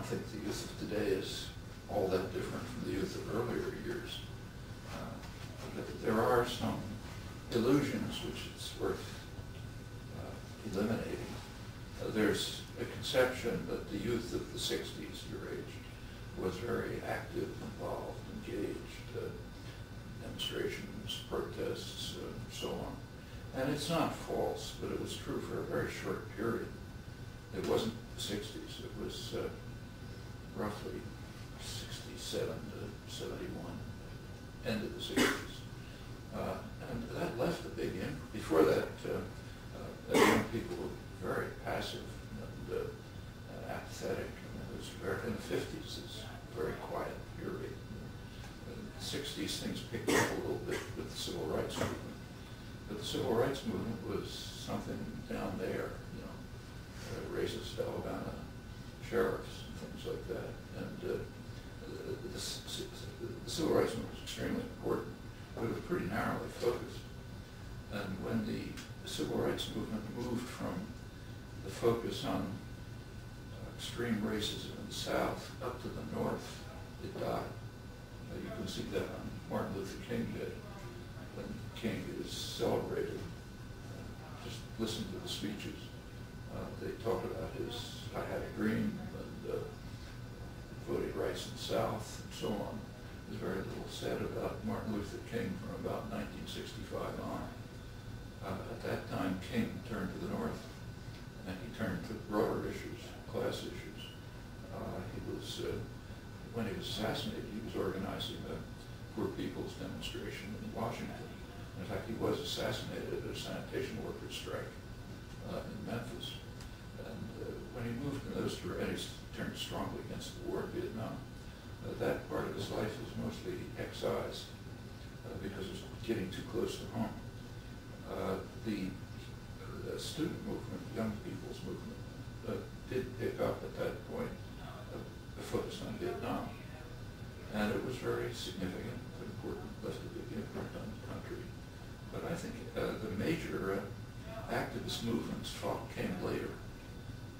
don't think the youth of today is all that different from the youth of earlier years. There are some illusions which it's worth eliminating. There's a conception that the youth of the 60s, your age, was very active, involved, engaged, demonstrations, protests, so on. And it's not false, but it was true for a very short period. It wasn't the 60s, it was roughly 67 to 71, end of the 60s. And that left a big impact. Before that, young people were very passive and apathetic. And it was very, in the 50s, it's a very quiet period. In the 60s, things picked up a little bit with the civil rights movement. But the civil rights movement was something down there, racist Alabama sheriffs and things like that. And the civil rights movement was extremely important, but it was pretty narrowly focused. And when the civil rights movement moved from the focus on extreme racism in the South up to the North, it died. You can see that on Martin Luther King Day. When King is celebrated, just listen to the speeches. They talk about his I Had a Dream and voting rights in the South and so on. There's very little said about Martin Luther King from about 1965 on. At that time, King turned to the North, and he turned to broader issues, class issues. When he was assassinated, he was organizing a Poor People's Demonstration in Washington. In fact, he was assassinated at a sanitation workers' strike in Memphis. And when he moved in those directions, he turned strongly against the war in Vietnam. That part of his life is mostly excised because it's getting too close to home. The student movement, young people's movement, did pick up at that point the focus on Vietnam. And it was very significant, important, left a big imprint on the country. But I think the major activist movements came later.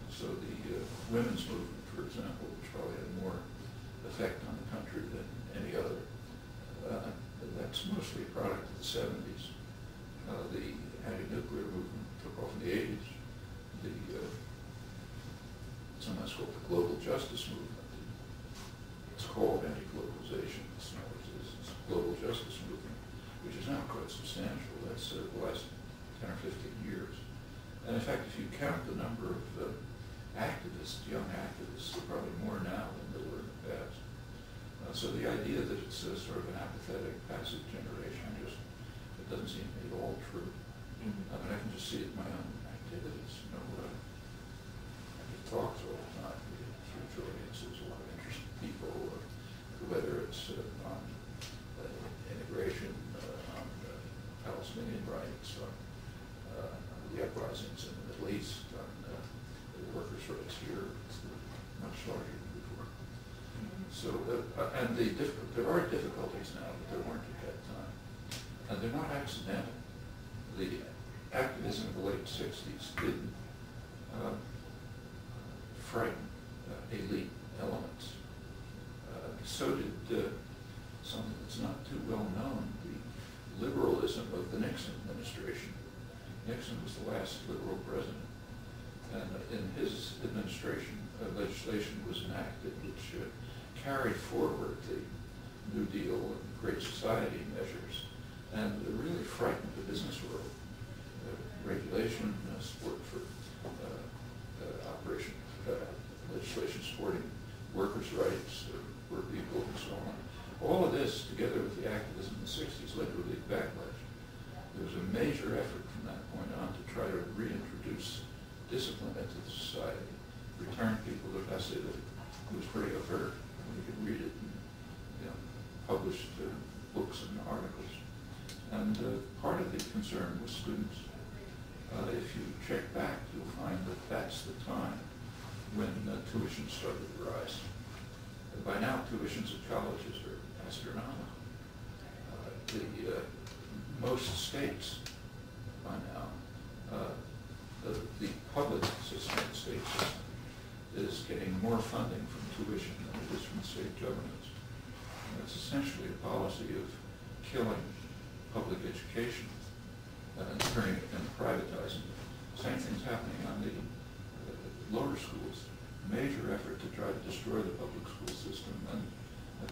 So the women's movement, for example, which probably had more effect on the country than any other, that's mostly a product of the 70s. The anti-nuclear movement took off in the 80s. Sometimes called the global justice movement. It's called anti-globalization. It's a global justice movement, which is now quite substantial. That's the last 10 or 15 years. And in fact, if you count the number of activists, young activists, there are probably more now than there were in the past. So the idea that it's sort of an apathetic, passive generation it doesn't seem to be at all true. I mean, I can just see it in my own activities. I give talks all the time. We get huge audiences, a lot of interested people, whether it's on immigration, on Palestinian rights, on the uprisings in the Middle East, on the workers' rights here. It's much larger than before. So, and there are difficulties now, but there weren't at that time. And they're not accidental. The activism of the late 60s did frighten elite elements. So did something that's not too well known, the liberalism of the Nixon administration. Nixon was the last liberal president. And in his administration, legislation was enacted which carried forward the New Deal and Great Society measures and really frightened the business world. Regulation, support for legislation supporting workers' rights, poor people, and so on. All of this, together with the activism in the 60s, led to a big backlash. There was a major effort from that point on to try to reintroduce discipline into the society, return people to passivity. It was pretty overt. You could read it in published books and articles. And part of the concern was students. If you check back, you'll find that that's the time when tuition started to rise. By now, tuitions at colleges are astronomical. Most states, by now, the public system, the state system, is getting more funding from tuition than it is from state governments. And it's essentially a policy of killing public education and turning it and privatizing it. Same thing's happening on the lower schools. Major effort to try to destroy the public school system and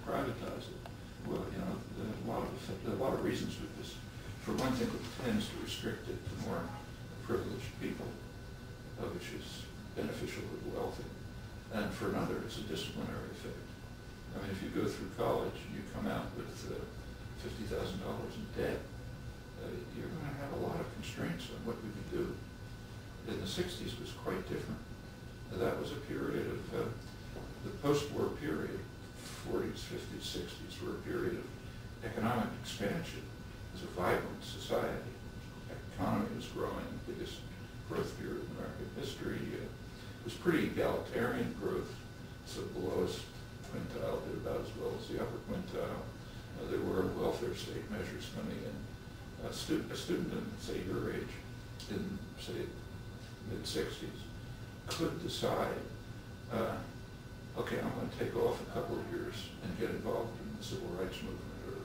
privatize it. Well, you know, there are a lot of reasons for this. For one thing, it tends to restrict it to more privileged people, which is beneficial to the wealthy. And for another, it's a disciplinary effect. I mean, if you go through college and you come out with $50,000 in debt, you're going to have a lot of constraints on what you can do. In the 60s was quite different. That was a period of, the post-war period, 40s, 50s, 60s, were a period of economic expansion. It was a vibrant society. The economy was growing, the biggest growth period in American history. It was pretty egalitarian growth, so the lowest quintile did about as well as the upper quintile. There were welfare state measures coming in. A student in, say, your age, in, say, mid-60s, could decide, okay, I'm going to take off a couple of years and get involved in the civil rights movement or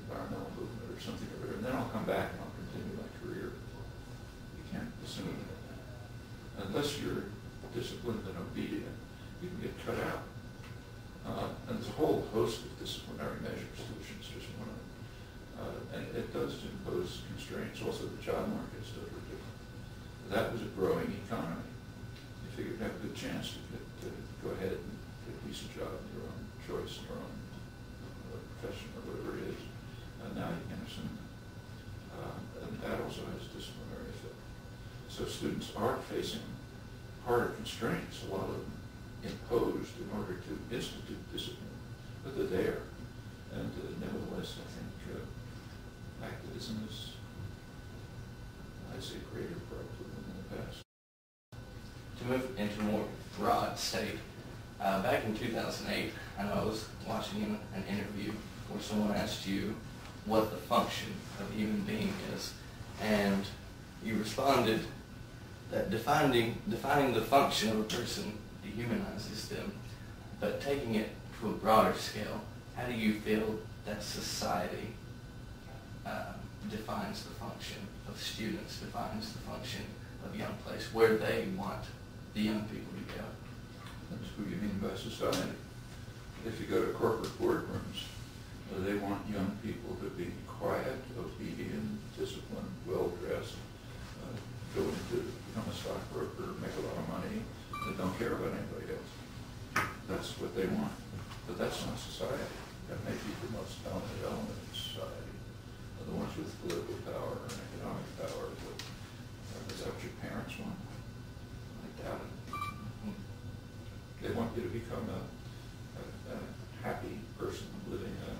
environmental movement or something or other, and then I'll come back and I'll continue my career. You can't assume that. Unless you're disciplined and obedient, you can get cut out. And there's a whole host of disciplinary measures. Tuition's just one of them. And it does impose constraints. Also, the job market is totally different. That was a growing economy. You figured you'd have a good chance to go ahead and get a decent job in your own choice, in your own profession, or whatever it is. And now you can assume that. And that also has disciplinary effect. So students are facing harder constraints, a lot of them imposed in order to institute discipline, but they're there. And nevertheless, I think activism is, I'd say, a greater problem than in the past. To move into a more broad state, back in 2008, I know I was watching an interview where someone asked you what the function of a human being is, and you responded that defining the function of a person dehumanizes them, but taking it to a broader scale, how do you feel that society defines the function of students, defines the function of young place, where they want the young people to go? That's what you mean by society. If you go to corporate boardrooms, they want young people to be quiet, obedient, disciplined, well-dressed, go into become a stockbroker, make a lot of money, and don't care about anybody else. That's what they want. But that's not society. That may be the most dominant element in society. The ones with political power and economic power. But is that what your parents want? I doubt it. They want you to become a happy person living a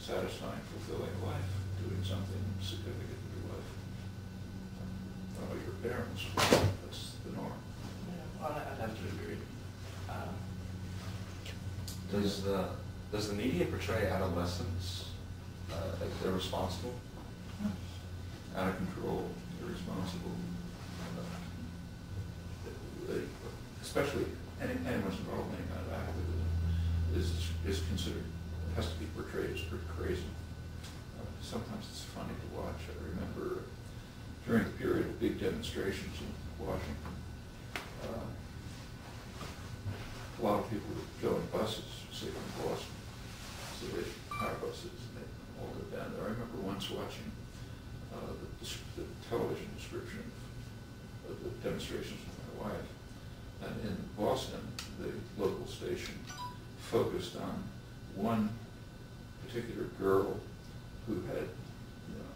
satisfying, fulfilling life, doing something significant in your life. Well, your parents, that's the norm. Yeah, well, I'd have to agree. Does the media portray adolescents like they're responsible? Out of control, irresponsible. Especially anyone's involved in any kind of activism is considered, has to be portrayed as pretty crazy. Sometimes it's funny to watch. I remember during the period of big demonstrations in Washington, a lot of people would go in buses, say from Boston, so they hire buses and they all go down there. I remember once watching the television description of the demonstrations with my wife, and in Boston, the local station focused on one particular girl who had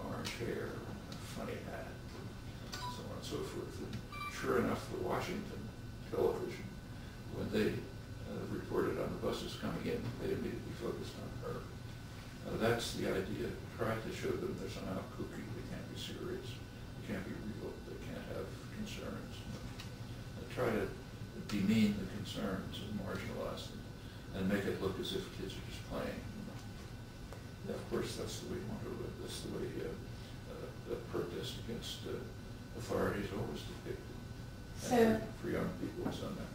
orange hair and a funny hat, and so on and so forth. And sure enough, for Washington television, when they reported on the buses coming in, they immediately focused on her. That's the idea. Try to show them they're somehow kooky, they can't be serious, they can't be real, they can't have concerns. Try to demean the concerns and marginalize them and make it look as if kids are just playing. Yeah, of course, that's the way you want to live. That's the way the protest against authority is always depicted. So, and for young people, it's done that.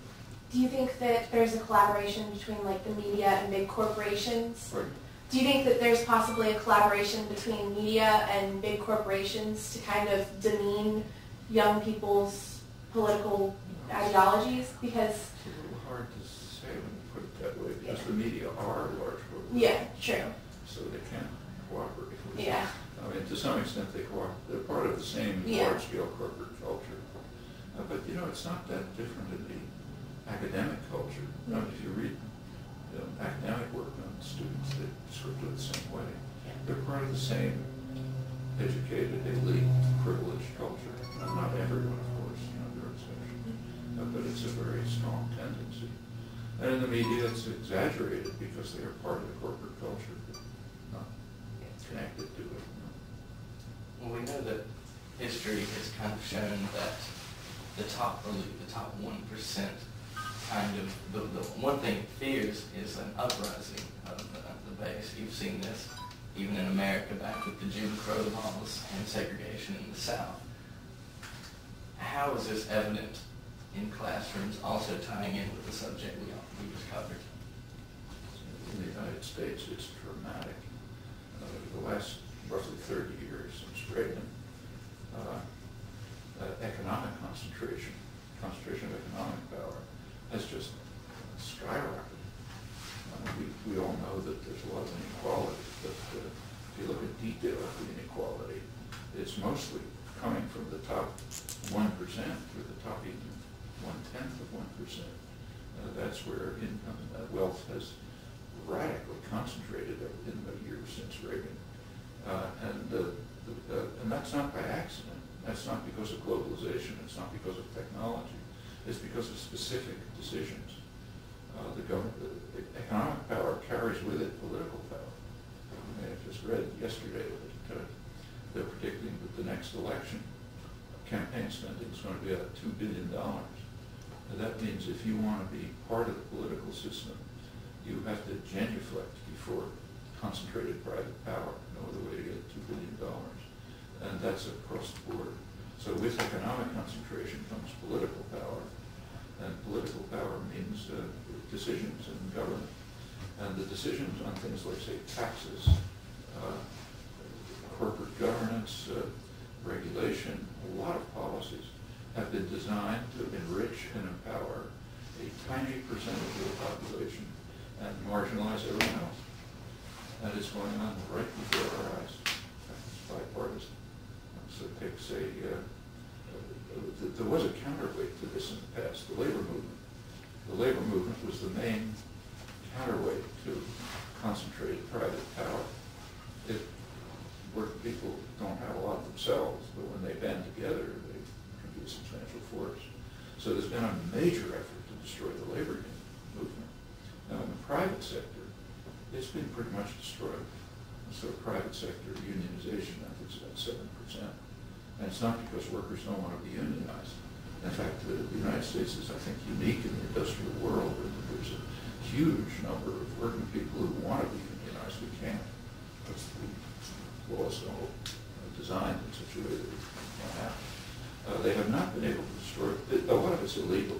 do you think that there's a collaboration between like the media and big corporations? Right. Do you think that there's possibly a collaboration between media and big corporations to kind of demean young people's political ideologies? Because It's a little hard to say when you put it that way, because the media are large corporations. yeah, true. So they can't cooperate with Yeah. I mean, to some extent, they're part of the same Yeah. large-scale corporate culture. But, you know, it's not that different in the academic culture. I mean, if you read academic work on students, they sort of do it the same way. They're part of the same educated, elite, privileged culture. Not everyone, of course, you know, there are exceptions. But it's a very strong tendency. And in the media, it's exaggerated because they are part of the corporate culture, but not connected to it. Well, we know that history has kind of shown that the top elite, the top 1%, kind of, the one thing it fears is an uprising of the base. You've seen this even in America back with the Jim Crow laws and segregation in the South. How is this evident in classrooms, also tying in with the subject we just covered? In the United States, it's dramatic. The last roughly 30 years since Reagan, economic concentration of economic power has just skyrocketed. We all know that there's a lot of inequality, but if you look at detail of the inequality, it's mostly coming from the top 1% or the top even 1/10 of 1%. That's where income wealth has radically concentrated in the years since Reagan. And that's not by accident. That's not because of globalization. It's not because of technology. It's because of specific decisions. The economic power carries with it political power. I just read yesterday that they're predicting that the next election campaign spending is going to be at $2 billion. That means if you want to be part of the political system, you have to genuflect before concentrated private power. No other way to get $2 billion. And that's across the board. So with economic concentration comes political power. And political power means decisions in government. And the decisions on things like, say, taxes, corporate governance, regulation, a lot of policies have been designed to enrich and empower a tiny percentage of the population and marginalize everyone else. And it's going on right before our eyes. It's bipartisan. So take, say, there was a counterweight to this in the past, the labor movement. The labor movement was the main counterweight to concentrated private power. Working people don't have a lot themselves, but when they band together, they can be a substantial force. So there's been a major effort to destroy the labor movement. Now, in the private sector, it's been pretty much destroyed. So private sector unionization, I think, is about 7%. And it's not because workers don't want to be unionized. In fact, the United States is, I think, unique in the industrial world. There's a huge number of working people who want to be unionized. We can't. That's the laws are all designed in such a way that it can't happen. They have not been able to destroy it. A lot of it's illegal.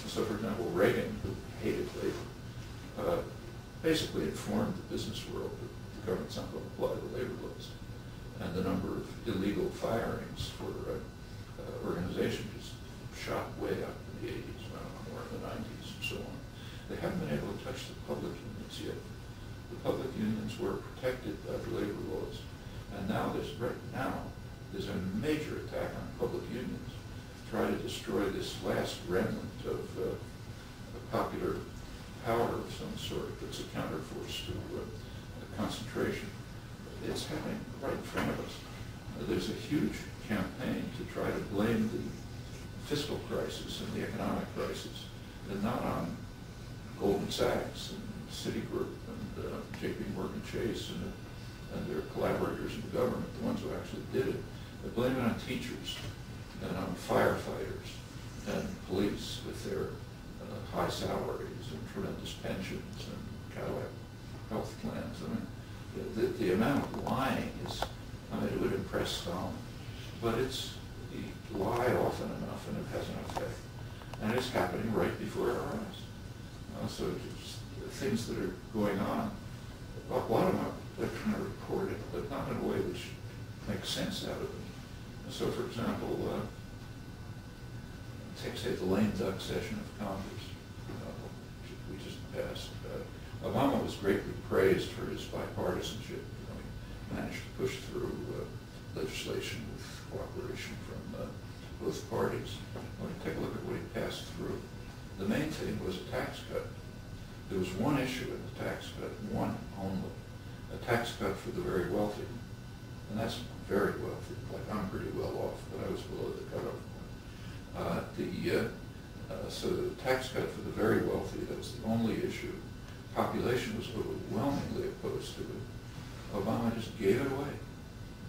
So, for example, Reagan, who hated labor, basically informed the business world that the government's not going to apply the labor laws. And the number of illegal firings for organizations just shot way up in the 80s, more in the 90s, and so on. They haven't been able to touch the public unions yet. The public unions were protected by the labor laws. And now there's a major attack on public unions, try to destroy this last remnant of popular power of some sort that's a counterforce to concentration. It's happening right in front of us. There's a huge campaign to try to blame the fiscal crisis and the economic crisis, and not on Goldman Sachs and Citigroup and J.P. Morgan Chase and their collaborators in the government, the ones who actually did it. They blame it on teachers and on firefighters and police with their high salaries and tremendous pensions and Cadillac health plans. I mean, the amount of lying is, I mean, it would impress Stalin, but you lie often enough and it has an effect. And it's happening right before our eyes. So it's things that are going on. A lot of them, they're trying to report it, but not in a way which makes sense out of it. So, for example, take, say, the lame duck session of Congress, we just passed. Obama was greatly praised for his bipartisanship. He managed to push through legislation with cooperation from both parties. Well, take a look at what he passed through. The main thing was a tax cut. There was one issue in the tax cut, one only, a tax cut for the very wealthy. And that's very wealthy. Like, I'm pretty well off, but I was below the cutoff point. So the tax cut for the very wealthy, that was the only issue. Population was overwhelmingly opposed to it. Obama just gave it away.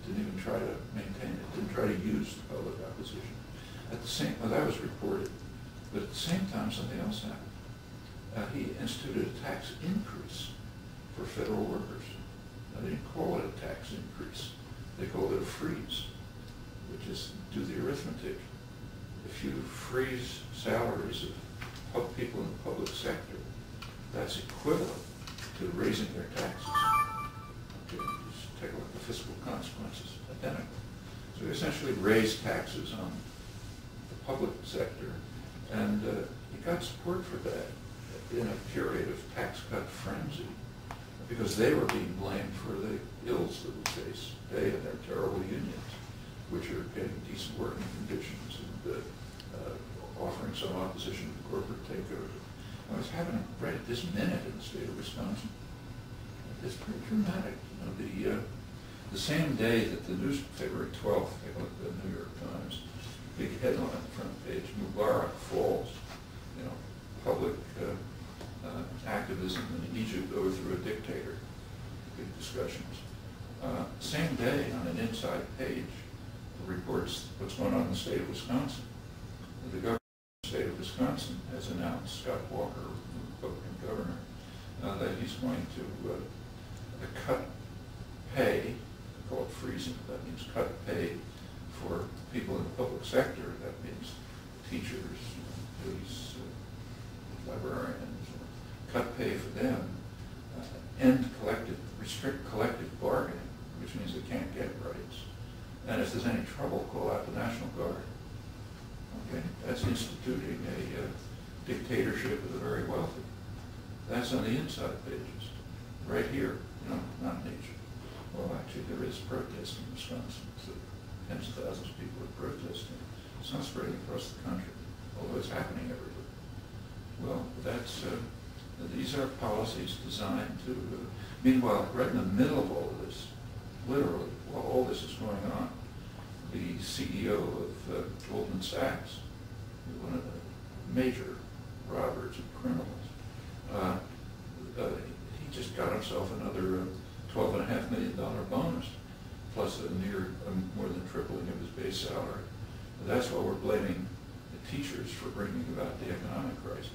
Didn't even try to maintain it. Didn't try to use the public opposition. At the same, well, that was reported. But at the same time, something else happened. He instituted a tax increase for federal workers. Now, they didn't call it a tax increase. They called it a freeze, which is, do the arithmetic. If you freeze salaries of people in the public sector, that's equivalent to raising their taxes. Okay, just take a look at the fiscal consequences, identical. So we essentially raised taxes on the public sector, and he got support for that in a period of tax cut frenzy, because they were being blamed for the ills that we face. They and their terrible unions, which are getting decent working conditions and offering some opposition to corporate takeover. I was happening right at this minute in the state of Wisconsin. It's pretty dramatic. You know, the same day that the news, February 12th, take a look at the New York Times, big headline, front page, Mubarak falls. You know, public activism in Egypt overthrew a dictator. Big discussions. Same day, on an inside page, reports what's going on in the state of Wisconsin. The governor of the state of Wisconsin has announced, Scott Walker, the Republican governor, that he's going to cut pay, call it freezing, that means cut pay for people in the public sector. That means teachers, police, librarians, cut pay for them, restrict collective bargaining, which means they can't get rights. And if there's any trouble, call out the National Guard. Okay, that's instituting a dictatorship of the very wealthy. That's on the inside pages, right here, not in Egypt. Well, actually, there is protest in Wisconsin. So tens of thousands of people are protesting. It's not spreading across the country, although it's happening everywhere. Well, these are policies designed to, meanwhile, right in the middle of all of this, literally, while all this is going on, the CEO of Goldman Sachs, one of the major robbers and criminals, he just got himself another $12.5 million bonus, plus more than tripling of his base salary. That's why we're blaming the teachers for bringing about the economic crisis.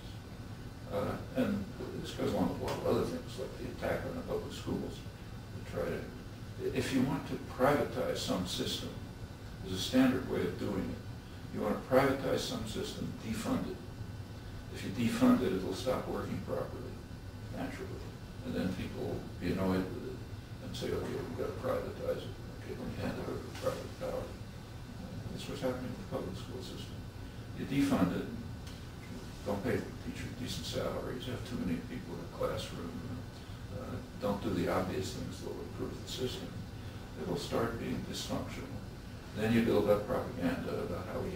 And this goes along with a lot of other things, like the attack on the public schools. If you want to privatize some system, there's a standard way of doing it. You want to privatize some system, defund it. If you defund it, it'll stop working properly, naturally. And then people will be annoyed with it and say, okay, we've got to privatize it. Okay, then you hand it over to private power. That's what's happening with the public school system. You defund it, don't pay the teacher decent salaries, have too many people in the classroom, don't do the obvious things that will improve the system. It'll start being dysfunctional. Then you build up propaganda about how we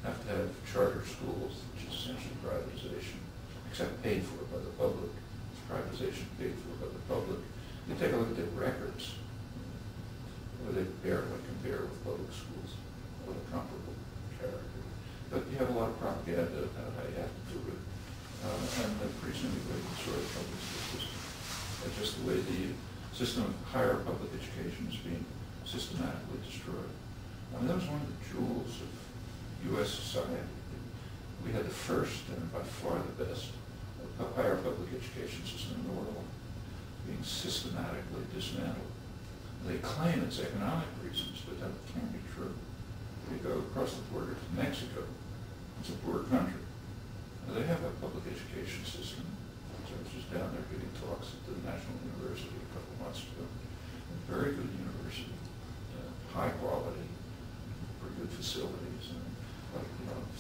have to have charter schools, which is essentially privatization, except paid for by the public. It's privatization paid for by the public. You take a look at their records, where they barely compare with public schools, with a comparable character. But you have a lot of propaganda about how you have to do it, and pretty soon you're going to destroy the public school system. That's just the way the system of higher public education is being systematically destroyed. I mean, that was one of the jewels of U.S. society. We had the first and by far the best higher public education system in the world, being systematically dismantled. They claim it's economic reasons, but that can't be true. You go across the border to Mexico, it's a poor country.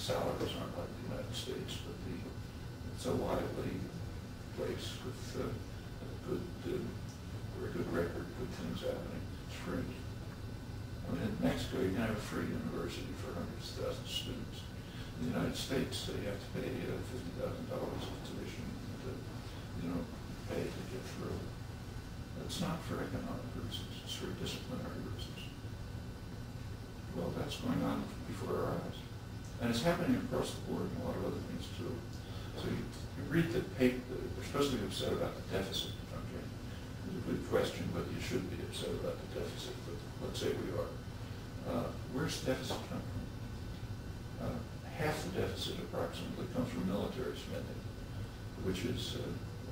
salaries aren't like the United States, but it's a lively place with a good, very good record, good things happening. It's free. I mean, in Mexico, you can have a free university for hundreds of thousands of students. In the United States, you have to pay $50,000 of tuition to, pay to get through. It's not for economic reasons, it's for disciplinary reasons. Well, that's going on before our eyes. And it's happening across the board and a lot of other things too. So you read the paper, they're supposed to be upset about the deficit, okay? It's a good question, but you should be upset about the deficit, but let's say we are. Where's the deficit come from? Half the deficit approximately comes from military spending, which is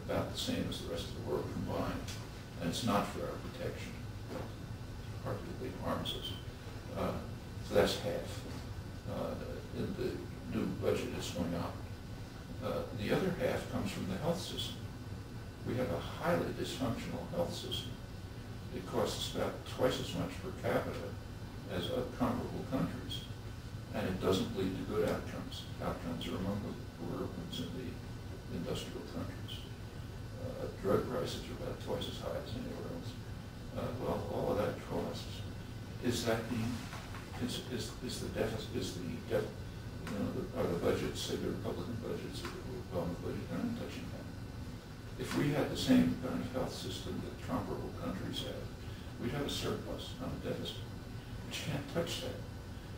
about the same as the rest of the world combined. And it's not for our protection. It hardly harms us. So that's half. The new budget is going up. The other half comes from the health system. We have a highly dysfunctional health system. It costs about twice as much per capita as comparable countries, and it doesn't lead to good outcomes. Outcomes are among the poorer ones in the industrial countries. Drug prices are about twice as high as anywhere else. Well, all of that costs. Is that are the budgets, say the Republican budgets or the Obama budget, they're not touching that. If we had the same kind of health system that comparable countries have, we'd have a surplus, not a deficit. But you can't touch that.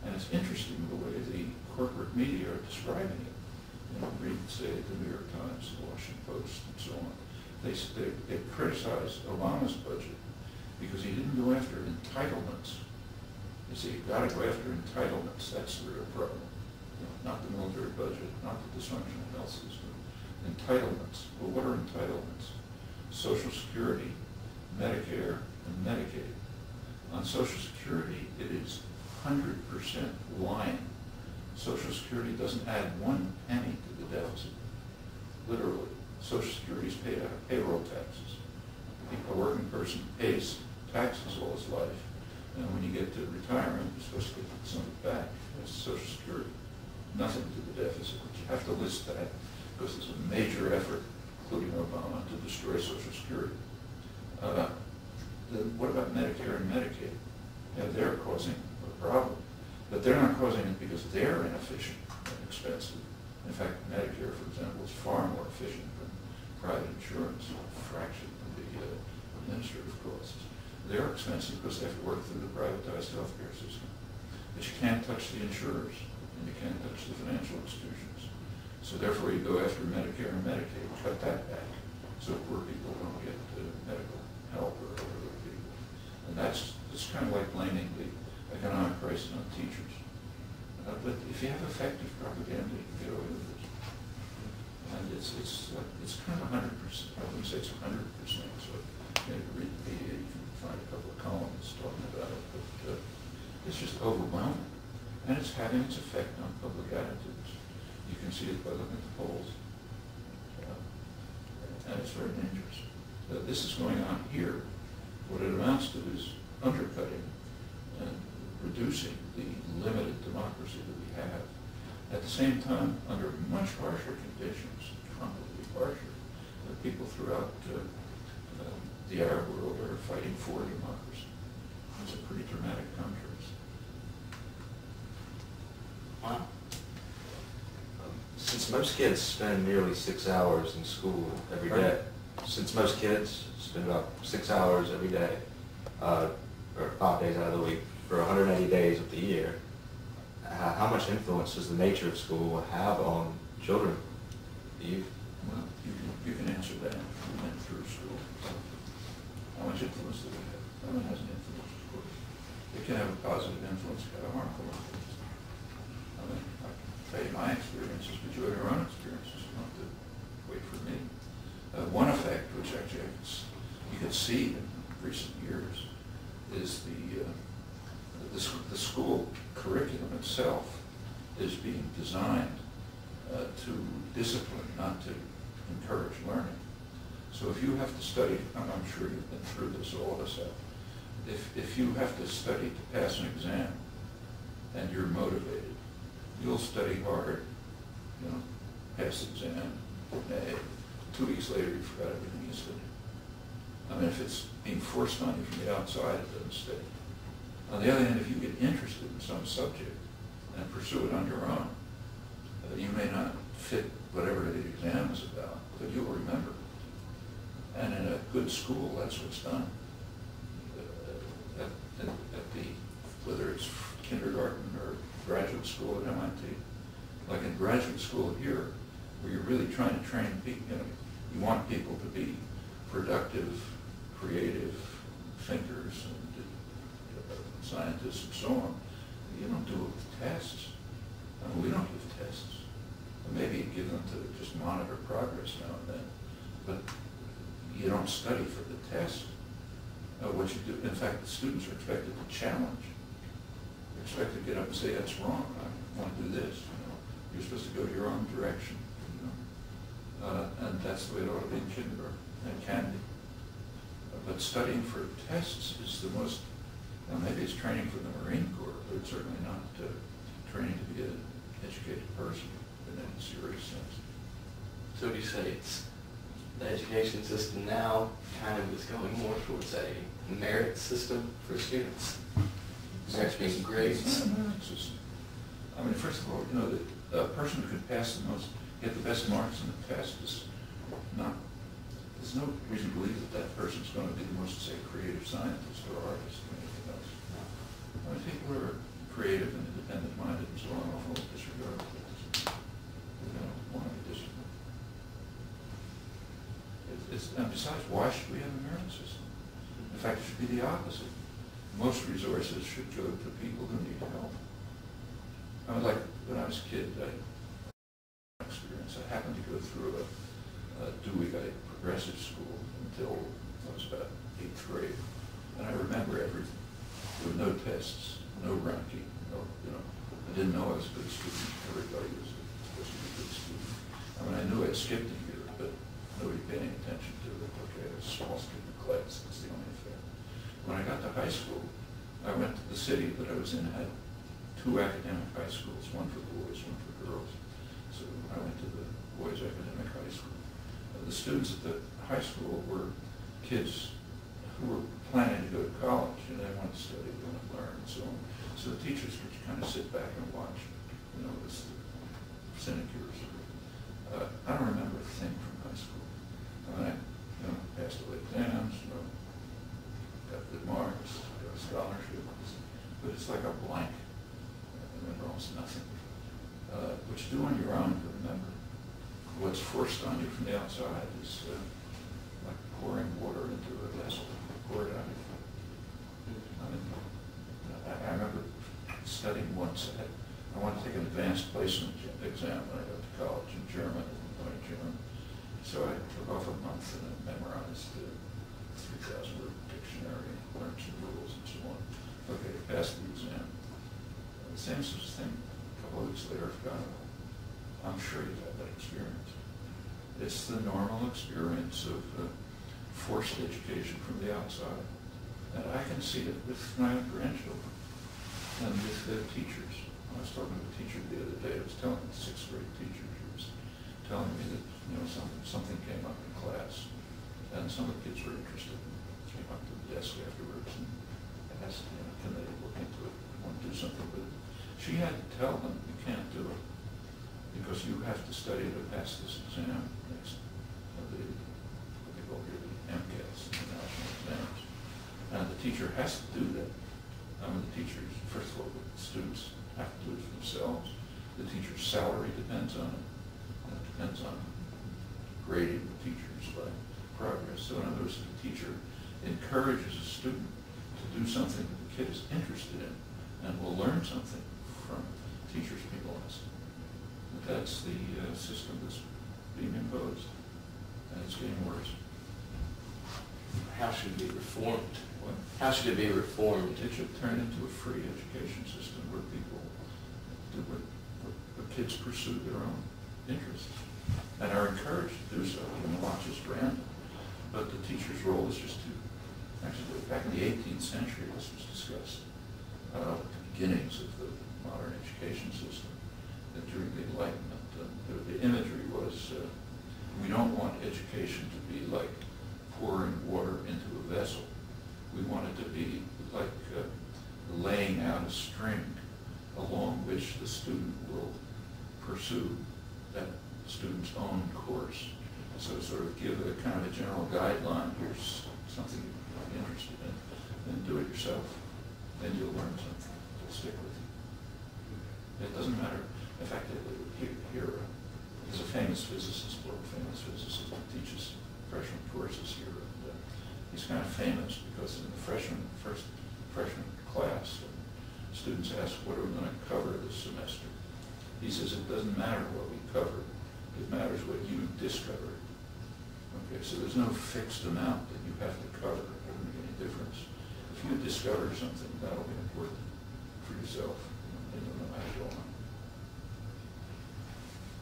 And it's interesting the way the corporate media are describing it. Read, say, the New York Times, the Washington Post, and so on. They criticize Obama's budget because he didn't go after entitlements. You see, you've got to go after entitlements. That's the real problem. Not the military budget, not the dysfunctional health system. Entitlements. Well, what are entitlements? Social Security, Medicare, and Medicaid. On Social Security, it is 100% lying. Social Security doesn't add 1 penny to the deficit. Literally. Social Security is paid out of payroll taxes. A working person pays taxes all his life, and when you get to retirement, you're supposed to get something back. That's Social Security. Nothing to the deficit. But you have to list that because there's a major effort, including Obama, to destroy Social Security. What about Medicare and Medicaid? Yeah, they're causing a problem, but they're not causing it because they're inefficient and expensive. In fact, Medicare, for example, is far more efficient than private insurance, a fraction of the administrative costs. They're expensive because they have to work through the privatized healthcare system. But you can't touch the insurers, and you can't touch the financial institutions. So therefore, you go after Medicare and Medicaid, cut that back, so poor people don't get medical help or other people. And it's kind of like blaming the economic crisis on teachers. But if you have effective propaganda, you can get away with it. And it's kind of 100%. I wouldn't say it's 100%. So maybe read the media, you can find a couple of columns talking about it. But it's just overwhelming, and it's having its effect on public attitudes. You can see it by looking at the polls, and it's very dangerous. This is going on here. What it amounts to is undercutting and reducing the limited democracy that we have. At the same time, under much harsher conditions, comparably harsher, people throughout the Arab world are fighting for democracy. It's a pretty dramatic contrast. Wow. Since most kids spend nearly 6 hours in school every day, since most kids spend about 6 hours every day, or 5 days out of the week, for 180 days of the year, how much influence does the nature of school have on children, the youth? Well, you can answer that. We went through school. How much influence does it have? No, it has an influence, of course. It can have a positive influence, it can have a harmful influence. I mean, I can tell you my experiences, but you have your own experiences. You don't have to wait for me. One effect, which actually you can see in recent years, is the school curriculum itself is being designed to discipline, not to encourage learning. So if you have to study, I'm sure you've been through this, all of us have. If you have to study to pass an exam and you're motivated, You'll study hard, you know, pass the exam, and 2 weeks later you forgot everything you studied. I mean, if it's being forced on you from the outside, it doesn't stay. On the other hand, if you get interested in some subject and pursue it on your own, you may not fit whatever the exam is about, but you'll remember. And in a good school, that's what's done. At the, whether it's kindergarten or graduate school at MIT. Like in graduate school here, where you're really trying to train people, you know, you want people to be productive, creative thinkers and scientists and so on. You don't do it with tests. I mean, we don't give tests. Maybe you give them to just monitor progress now and then, but you don't study for the test. What you do, in fact, the students are expected to challenge. They're expected to get up and say, that's wrong, I want to do this. You know, you're supposed to go your own direction. You know? And that's the way it ought to be in kindergarten, and can be. But studying for tests is the most, maybe it's training for the Marine Corps, but it's certainly not training to be an educated person in any serious sense. So do you say it's the education system now kind of is going more towards a merit system for students? Merits being grades? It's not a merit system. I mean, first of all, you know, the person who can pass the most, get the best marks in the test is not, there's no reason to believe that that person's going to be the most, say, creative scientist or artist or anything else. I mean, people who are creative and independent-minded and so on often disregard this. You know, want to be disciplined. And besides, why should we have a merit system? In fact, it should be the opposite. Most resources should go to people who need help. I mean, like when I was a kid, I happened to go through a Deweyite progressive school until I was about 8th grade. And I remember everything. There were no tests, no ranking, no, you know. I didn't know I was a good student. Everybody was supposed to be a good student. I mean, I knew I'd skipped a year, but nobody paid any attention to it. Okay, I was a small student class, that's the only affair. When I got to high school, I went to the city that I was in, had 2 academic high schools, one for boys, one for girls. So I went to the boys' academic high school. The students at the high school were kids who were planning to go to college, and they wanted to study, they wanted to learn, and so on. So the teachers could kind of sit back and watch, you know, this sinecures. I don't remember a thing from high school. I mean, I, you know, passed all the exams, you know, got good marks, got a scholarship, but it's like a blank. I remember almost nothing. What you do on your own to remember. What's forced on you from the outside is like pouring water into a vessel, pour it out. I mean, I remember studying once. I wanted to take an advanced placement exam when I got to college in German, learning German. So I took off a month and I memorized the 3,000 word dictionary, learned some rules and so on. Okay, passed the exam. The same sort of thing. A couple of weeks later, I forgot about it. I'm sure you've had that experience. It's the normal experience of forced education from the outside. And I can see it with my own grandchildren and with their teachers. I was talking to a teacher the other day. I was telling a 6th grade teacher, she was telling me that, you know, something came up in class, and some of the kids were interested and came up to the desk afterwards and asked, you know, can they look into it, want to do something with it. She had to tell them, you can't do it, because you have to study to pass this exam next, what they call here the MCAS, the national exams. And the teacher has to do that. The teachers, first of all, the students have to do it for themselves. The teacher's salary depends on it. And it depends on grading the teachers by progress. So in other words, the teacher encourages a student to do something that the kid is interested in and will learn something from teachers being honest. That's the system that's being imposed, and it's getting worse. How should it be reformed? What? How should it be reformed? It should turn into a free education system where people do what kids pursue their own interests and are encouraged to do so, even not just random. But the teacher's role is just to, actually, back in the 18th century, this was discussed, the beginnings of the modern education system. during the Enlightenment. The imagery was, we don't want education to be like pouring water into a vessel. We want it to be like laying out a string along which the student will pursue that student's own course. So sort of give a kind of a general guideline. Here's something you're interested in, then do it yourself. Then you'll learn something. It'll stick with you. It doesn't matter. In fact, here is a famous physicist, world famous physicist, who teaches freshman courses here. And, he's kind of famous because in the freshman class, students ask, what are we going to cover this semester? He says, it doesn't matter what we cover. It matters what you discover. Okay, so there's no fixed amount that you have to cover. It doesn't make any difference. If you discover something, that'll be important for yourself. And you'll know how to go on.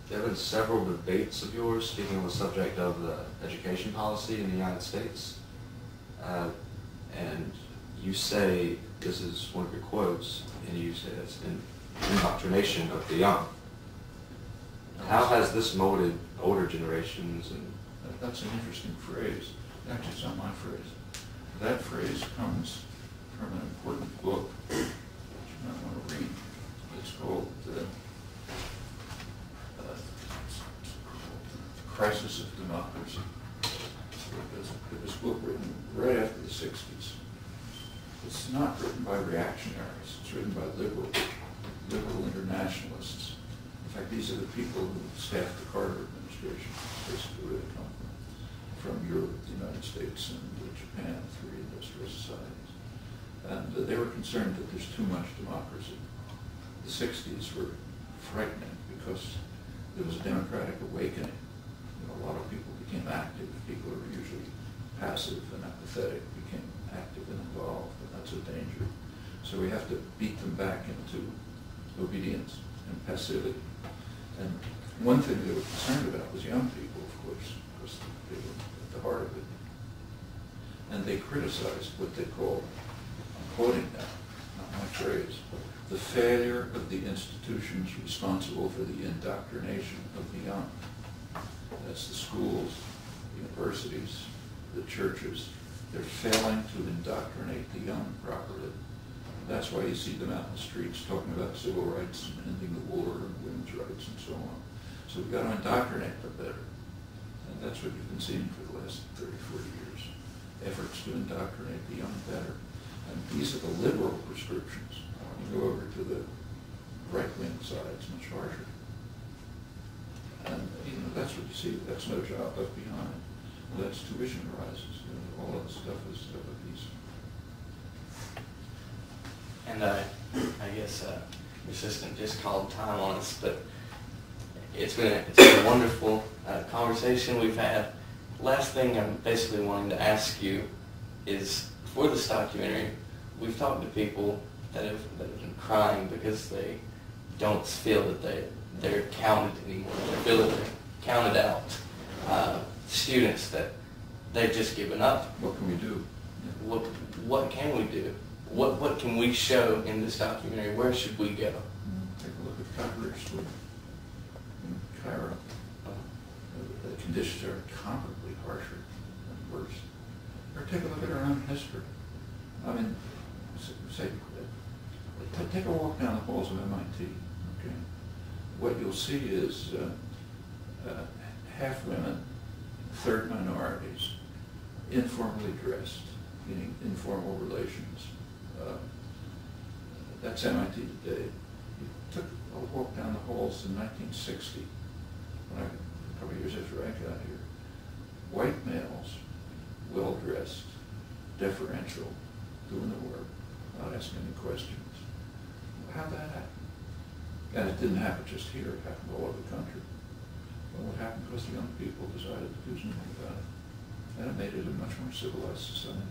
There have been several debates of yours speaking on the subject of the education policy in the United States. And you say, this is one of your quotes, and you say it's an indoctrination of the young. How has this molded older generations? And that's an interesting phrase. Actually, it's not my phrase. That phrase comes from an important book which you might want to read. It's called Crisis of Democracy. It was a book written right after the 60s. It's not written by reactionaries. It's written by liberal internationalists. In fact, these are the people who staffed the Carter administration, basically where they come from Europe, the United States, and Japan, three industrial societies. And they were concerned that there's too much democracy. The 60s were frightening because there was a democratic awakening. A lot of people became active. People who were usually passive and apathetic became active and involved, and that's a danger. So we have to beat them back into obedience and passivity. And one thing they were concerned about was young people, of course, because they were at the heart of it. And they criticized what they called, I'm quoting now, not my phrase, the failure of the institutions responsible for the indoctrination of the young. That's the schools, universities, the churches. They're failing to indoctrinate the young properly. That's why you see them out in the streets talking about civil rights and ending the war and women's rights and so on. So we've got to indoctrinate them better. And that's what you've been seeing for the last 30, 40 years. Efforts to indoctrinate the young better. And these are the liberal prescriptions. You go over to the right-wing side, it's much harsher. And that's what you see. That's no job left behind. That's tuition rises. All of the stuff is of a piece. And I guess your assistant just called time on us, but it's been a wonderful conversation we've had. Last thing I'm basically wanting to ask you is, for this documentary, we've talked to people that have been crying because they don't feel that they're counted anymore. They feel that they're counted out. Students that they've just given up. What can we do? What can we do? What can we show in this documentary? Where should we go? Take a look at Tahrir School in Cairo. The conditions are comparably harsher and worse. Or take a look at our own history. I mean, say, take a walk down the halls of MIT. Okay, what you'll see is half women, third minorities, informally dressed, meaning informal relations. That's MIT today. You took a walk down the halls in 1960, a couple of years after I got here. White males, well-dressed, deferential, doing the work, not asking any questions. How'd that happen? And it didn't happen just here, it happened all over the country. Well, what happened was the young people decided to do something about it. And it made it a much more civilized society.